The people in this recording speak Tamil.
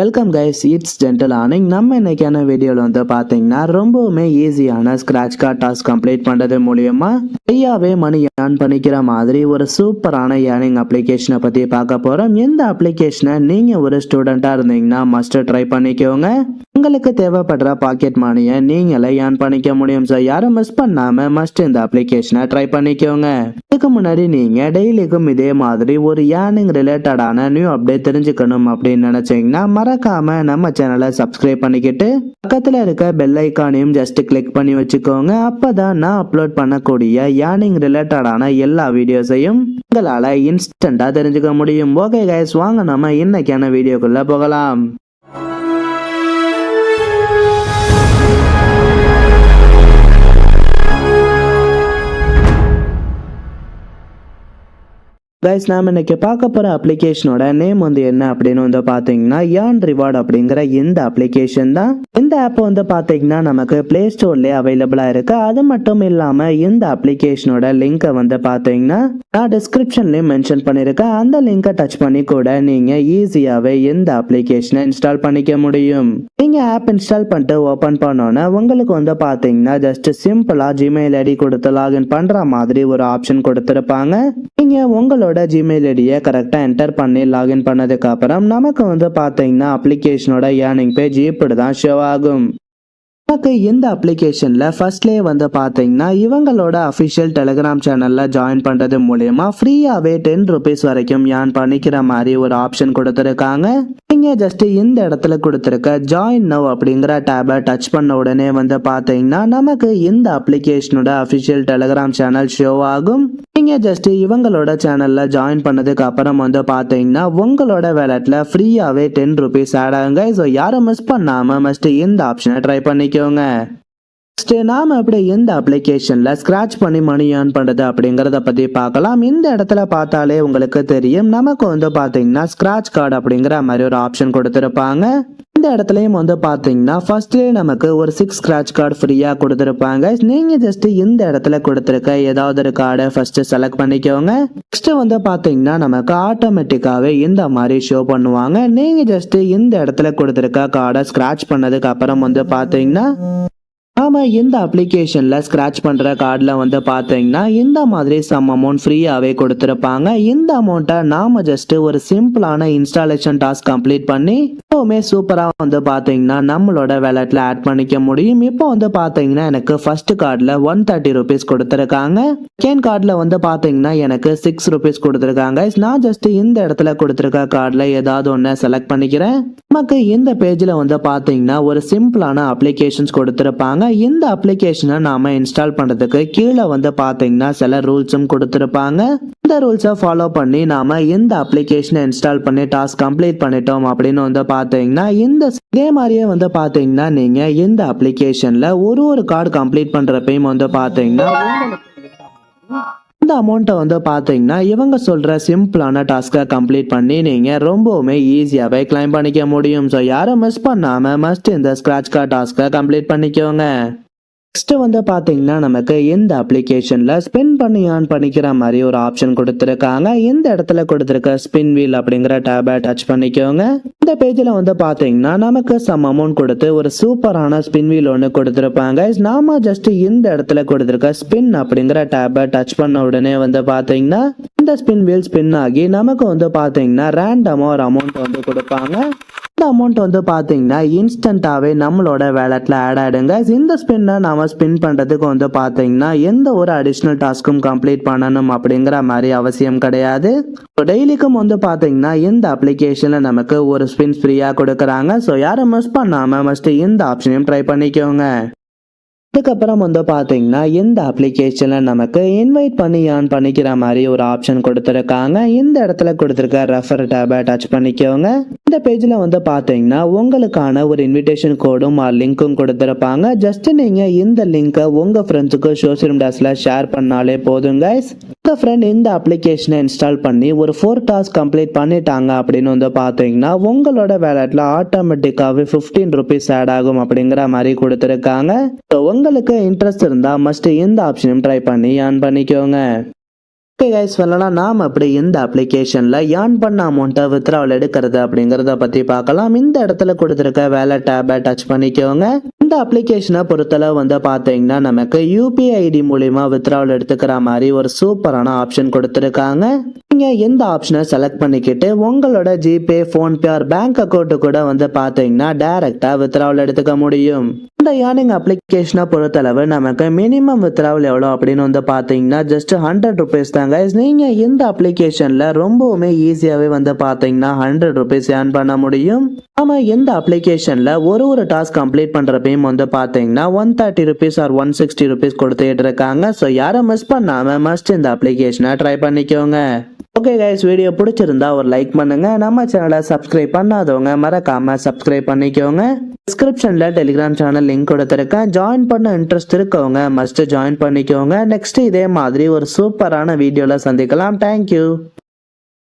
Welcome guys, it's gentle earning. நம்ம இன்னைக்கான வீடியோவில் வந்து பார்த்தீங்கன்னா ரொம்பவுமே ஈஸியான ஸ்கிராட்ச் கார்ட் டாஸ்க் கம்ப்ளீட் பண்ணுறது மூலியமா ஃப்ரீயாகவே மணி ஏர்ன் பண்ணிக்கிற மாதிரி ஒரு சூப்பரான ஏர்னிங் அப்ளிகேஷனை பற்றி பார்க்க போகிறோம். இந்த அப்ளிகேஷனை நீங்கள் ஒரு ஸ்டூடெண்ட்டாக இருந்தீங்கன்னா மஸ்ட் ட்ரை பண்ணிக்கோங்க. உங்களுக்கு தேவைப்படுற பாக்கெட் மணியை நீங்களே ஏர்ன் பண்ணிக்க முடியும். ஸோ யாரும் மிஸ் பண்ணாமல் மஸ்ட் இந்த அப்ளிகேஷனை ட்ரை பண்ணிக்கோங்க. இதுக்கு முன்னாடி நீங்கள் டெய்லிக்கும் இதே மாதிரி ஒரு ஏர்னிங் ரிலேட்டடான நியூ அப்டேட் தெரிஞ்சுக்கணும் அப்படின்னு நினச்சிங்கன்னா மறக்காம நம்ம சேனலை சப்ஸ்கிரைப் பண்ணிக்கிட்டு பக்கத்துல இருக்க பெல் ஐக்கானையும் ஜஸ்ட் கிளிக் பண்ணி வச்சுக்கோங்க. அப்பதான் நான் அப்லோட் பண்ணக்கூடிய ஏர்னிங் ரிலேட்டடான எல்லா வீடியோஸையும் உங்களால இன்ஸ்டன்டா தெரிஞ்சுக்க முடியும். ஓகே கைஸ், வாங்க நம்ம இன்னைக்கான வீடியோக்குள்ள போகலாம். கைஸ், நாம இன்னைக்கு பார்க்க போற அப்ளிகேஷனோட நேம் வந்து என்ன அப்படின்னு வந்து பாத்தீங்கன்னா ஏர்ன் ரிவார்ட் அப்படிங்கிற இந்த அப்ளிகேஷன் தான். இந்த ஆப் வந்து பாத்தீங்கன்னா நமக்கு பிளே ஸ்டோர்லயே அவைலபிளா இருக்கு. அது மட்டும் இல்லாம இந்த அப்ளிகேஷனோட லிங்கை வந்து பாத்தீங்கன்னா நான் டிஸ்கிரிப்ஷன்லயும் மென்ஷன் பண்ணிருக்கேன். அந்த லிங்கை டச் பண்ணி கூட நீங்க ஈஸியாவே இந்த அப்ளிகேஷனை இன்ஸ்டால் பண்ணிக்க முடியும். நீங்க ஆப் இன்ஸ்டால் பண்ணிட்டு ஓபன் பண்ணோன்னா உங்களுக்கு வந்து பாத்தீங்கன்னா ஜஸ்ட் சிம்பிளா ஜிமெயில் ஐடி கொடுத்து லாகின் பண்ற மாதிரி ஒரு ஆப்ஷன் கொடுத்திருப்பாங்க. நீங்க உங்களோட ஜிமெயில் ஐடியை கரெக்டா என்டர் பண்ணி லாகின் பண்ணதுக்கு அப்புறம் நமக்கு வந்து பாத்தீங்கன்னா அப்ளிகேஷனோட ஏர்னிங் பேஜ் இப்படிதான் ஷோ ஆகும். நமக்கு இந்த அப்ளிகேஷன்ல ஃபர்ஸ்ட்லேயே வந்து பாத்தீங்கன்னா இவங்களோட அஃபிஷியல் டெலிகிராம் சேனல்ல ஜாயின் பண்றது மூலியமா ஃப்ரீயாவே 10 rupees வரைக்கும் ஏர்ன் பண்ணிக்கிற மாதிரி ஒரு ஆப்ஷன் கொடுத்துருக்காங்க. நீங்க ஜஸ்ட் இந்த இடத்துல கொடுத்துருக்க ஜாயின் நவ் அப்படிங்கிற டேபை டச் பண்ண உடனே வந்து பாத்தீங்கன்னா நமக்கு இந்த அப்ளிகேஷனோட அஃபிஷியல் டெலிகிராம் சேனல் ஷோ ஆகும். நீங்க ஜஸ்ட் இவங்களோட சேனல்ல ஜாயின் பண்ணதுக்கு அப்புறம் வந்து பாத்தீங்கன்னா உங்களோட வேலட்ல ஃப்ரீயாவே 10 rupees ஆட் ஆகுங்க. ஸோ யாரும் மிஸ் பண்ணாம மஸ்ட் இந்த ஆப்ஷனை ட்ரை பண்ணிக்கோங்க. நாம எப்படி இந்த அப்ளிகேஷன்ல ஸ்கிராட்ச் பண்ணி மணி ஏர்ன் பண்றது அப்படிங்கறத பத்தி பார்க்கலாம். இந்த இடத்துல பார்த்தாலே உங்களுக்கு தெரியும், நமக்கு வந்து பாத்தீங்கன்னா ஸ்கிராட்ச் கார்டு அப்படிங்கிற மாதிரி ஒரு ஆப்ஷன் கொடுத்திருப்பாங்க. இந்த இடத்துலயும் வந்து பாத்தீங்கன்னா ஃபர்ஸ்ட்லேயே நமக்கு ஒரு 6 ஸ்கிராட்ச் கார்டு ஃப்ரீயா கொடுத்திருப்பாங்க. நீங்க ஜஸ்ட் இந்த இடத்துல கொடுத்திருக்க ஏதாவது ஒரு கார்டை ஃபர்ஸ்ட் செலக்ட் பண்ணிக்கோங்க. நெக்ஸ்ட் வந்து பாத்தீங்கன்னா நமக்கு ஆட்டோமேட்டிக்காவே இந்த மாதிரி ஷோ பண்ணுவாங்க. நீங்க ஜஸ்ட் இந்த இடத்துல கொடுத்திருக்க கார்டை ஸ்கிராட்ச் பண்ணதுக்கு அப்புறம் வந்து பாத்தீங்கன்னா நாம இந்த அப்ளிகேஷன்ல ஸ்கிராட்ச் பண்ற கார்டுல வந்து பாத்தீங்கன்னா இந்த மாதிரி சம் அமௌண்ட் ஃப்ரீயாவே கொடுத்திருப்பாங்க. இந்த அமௌண்ட்டை நாம ஜஸ்ட் ஒரு சிம்பிளான இன்ஸ்டாலேஷன் டாஸ்க் கம்ப்ளீட் பண்ணி எப்பவுமே சூப்பரா வந்து பாத்தீங்கன்னா நம்மளோட வேலட்ல ஆட் பண்ணிக்க முடியும். இப்போ வந்து பாத்தீங்கன்னா எனக்கு ஃபர்ஸ்ட் கார்டுல 130 rupees கொடுத்திருக்காங்க. செகண்ட் கார்டுல வந்து பாத்தீங்கன்னா எனக்கு 6 rupees கொடுத்திருக்காங்க. நான் ஜஸ்ட் இந்த இடத்துல கொடுத்திருக்க கார்டுல ஏதாவது ஒன்னு செலக்ட் பண்ணிக்கிறேன். நமக்கு இந்த பேஜ்ல வந்து பாத்தீங்கன்னா ஒரு சிம்பிளான அப்ளிகேஷன்ஸ் கொடுத்திருப்பாங்க. இந்த அப்ளிகேஷனை நாம இன்ஸ்டால் பண்றதுக்கு கீழே வந்து பாத்தீங்கன்னா சில ரூல்ஸும் கொடுத்திருப்பாங்க. இந்த ரூல்ஸை ஃபாலோ பண்ணி நாம இந்த அப்ளிகேஷனை இன்ஸ்டால் பண்ணி டாஸ்க் கம்ப்ளீட் பண்ணிட்டோம் அப்படின்னு வந்து பாத்தீங்கன்னா இதே மாதிரியே வந்து பாத்தீங்கன்னா நீங்க இந்த அப்ளிகேஷன்ல ஒரு கார்டு கம்ப்ளீட் பண்றப்பையும் வந்து பாத்தீங்கன்னா இந்த அமௌண்ட்டை வந்து பாத்தீங்கன்னா இவங்க சொல்ற சிம்பிளான டாஸ்கை கம்ப்ளீட் பண்ணி நீங்க ரொம்பவுமே ஈஸியாவே கிளைம் பண்ணிக்க முடியும். ஸோ யாரும் மிஸ் பண்ணாம மஸ்ட் இந்த ஸ்கிராட்ச் கார்டு டாஸ்கை கம்ப்ளீட் பண்ணிக்கோங்க. நெக்ஸ்ட் வந்து பாத்தீங்கன்னா நமக்கு இந்த அப்ளிகேஷன்ல ஸ்பின் பண்ணி ஆன் பண்ணிக்கிற மாதிரி ஒரு ஆப்ஷன் கொடுத்திருக்காங்க. இந்த இடத்துல கொடுத்திருக்க ஸ்பின் வீல் அப்படிங்கிற டேபை டச் பண்ணிக்கோங்க. இந்த பேஜ்ல வந்து பாத்தீங்கன்னா நமக்கு சம் அமௌண்ட் கொடுத்து ஒரு சூப்பரான ஸ்பின் வீல் ஒன்று கொடுத்திருப்பாங்க. நாம ஜஸ்ட் இந்த இடத்துல கொடுத்திருக்க ஸ்பின் அப்படிங்கிற டேபை டச் பண்ண உடனே வந்து பாத்தீங்கன்னா இந்த ஸ்பின் வீல் ஸ்பின் ஆகி நமக்கு வந்து பாத்தீங்கன்னா ரேண்டமா ஒரு அமௌண்ட் வந்து கொடுப்பாங்க. இந்த அமௌண்ட் வந்து பாத்தீங்கன்னா இன்ஸ்டன்டாவே நம்மளோட வேலட்ல ஆட் ஆயிடுங்க. இந்த ஸ்பின்னை நாம ஸ்பின் பண்றதுக்கு வந்து பாத்தீங்கன்னா எந்த ஒரு அடிஷனல் டாஸ்க்கும் கம்ப்ளீட் பண்ணணும் அப்படிங்கிற மாதிரி அவசியம் கிடையாது. டெய்லிக்கும் வந்து பாத்தீங்கன்னா இந்த அப்ளிகேஷன்ல நமக்கு ஒரு ஸ்பின் ஃப்ரீயா கொடுக்கறாங்க. ஸோ யாரும் மிஸ் பண்ணாம மஸ்ட் இந்த ஆப்ஷனையும் ட்ரை பண்ணிக்கோங்க. அதுக்கப்புறம் வந்து பாத்தீங்கன்னா இந்த அப்ளிகேஷன்ல நமக்கு இன்வைட் பண்ணி ஏர்ன் பண்ணிக்கிற மாதிரி ஒரு ஆப்ஷன் கொடுத்திருக்காங்க. இந்த இடத்துல கொடுத்திருக்க ரெஃபர் டேபை டச் பண்ணிக்கோங்க. இந்த பேஜ்ல வந்து பாத்தீங்கன்னா உங்களுக்கான ஒரு இன்விடேஷன் கோடும் லிங்க்கும் கொடுத்திருப்பாங்க. ஜஸ்ட் நீங்க இந்த லிங்கை உங்க ஃப்ரெண்ட்ஸுக்கு சோசியல் மீடியாஸ்ல ஷேர் பண்ணாலே போதும் கைஸ். உங்க ஃப்ரெண்ட் இந்த அப்ளிகேஷனை இன்ஸ்டால் பண்ணி ஒரு 4 டாஸ்க் கம்ப்ளீட் பண்ணிட்டாங்க அப்படின்னு வந்து பாத்தீங்கன்னா உங்களோட வேலட்ல ஆட்டோமேட்டிக்காவே 15 rupees ஆட் ஆகும் அப்படிங்கிற மாதிரி கொடுத்திருக்காங்க. உங்களுக்கு இன்ட்ரெஸ்ட் இருந்தா மஸ்ட் இந்த ஆப்ஷனும் ட்ரை பண்ணி ஏர்ன் பண்ணிக்கோங்க. ஓகே கைஸ், சொல்லலாம் நாம அப்படி இந்த அப்ளிகேஷன்ல ஏர்ன் பண்ண அமௌண்ட்டை வித்ட்ராவல் எடுக்கிறது அப்படிங்கறத பத்தி பார்க்கலாம். இந்த இடத்துல கொடுத்திருக்க வேலை டேபை டச் பண்ணிக்கோங்க. இந்த அப்ளிகேஷனை பொறுத்தளவு வந்து பாத்தீங்கன்னா நமக்கு யூபிஐ ஐடி மூலியமா வித்ட்ராவல் எடுத்துக்கிற மாதிரி ஒரு சூப்பரான ஆப்ஷன் கொடுத்திருக்காங்க. நீங்க எந்த ஆப்ஷனை செலக்ட் பண்ணிக்கிட்டு உங்களோட GPay, PhonePe R bank account கூட வந்து பாத்தீங்கன்னா டைரக்டா வித்ட்ராவல் எடுத்துக்க முடியும். இந்த ஏர்னிங் அப்ளிகேஷனை பொறுத்தளவு நமக்கு மினிமம் வித்ட்ராவல் எவ்வளவு அப்படின்னு வந்து பாத்தீங்கன்னா ஜஸ்ட் 100 ருபீஸ் தான் கைஸ். நீங்க இந்த அப்ளிகேஷன்ல ரொம்பவுமே ஈஸியாவே வந்து பாத்தீங்கன்னா 100 ருபீஸ் ஏர்ன் பண்ண முடியும். ஆமா, இந்த அப்ளிகேஷன்ல ஒரு டாஸ்க் கம்ப்ளீட் பண்றப்பையும் வந்து பாத்தீங்கன்னா 130 ருபீஸ் ஆர் 160 ருபீஸ் கொடுத்துட்டு இருக்காங்க. ஸோ யாரும் மிஸ் பண்ணாம மஸ்ட் இந்த அப்ளிகேஷனை ட்ரை பண்ணிக்கோங்க. ஓகே கைஸ், வீடியோ பிடிச்சிருந்தா ஒரு லைக் பண்ணுங்க. நம்ம சேனலை சப்ஸ்கிரைப் பண்ணாதவங்க மறக்காம சப்ஸ்கிரைப் பண்ணிக்கோங்க. டிஸ்கிரிப்ஷன்ல டெலிகிராம் சேனல் லிங்க் கொடுத்துருக்கேன். ஜாயின் பண்ண இன்ட்ரெஸ்ட் இருக்கவங்க மஸ்ட் ஜாயின் பண்ணிக்கோங்க. நெக்ஸ்ட் இதே மாதிரி ஒரு சூப்பரான வீடியோல சந்திக்கலாம். தேங்க்யூ.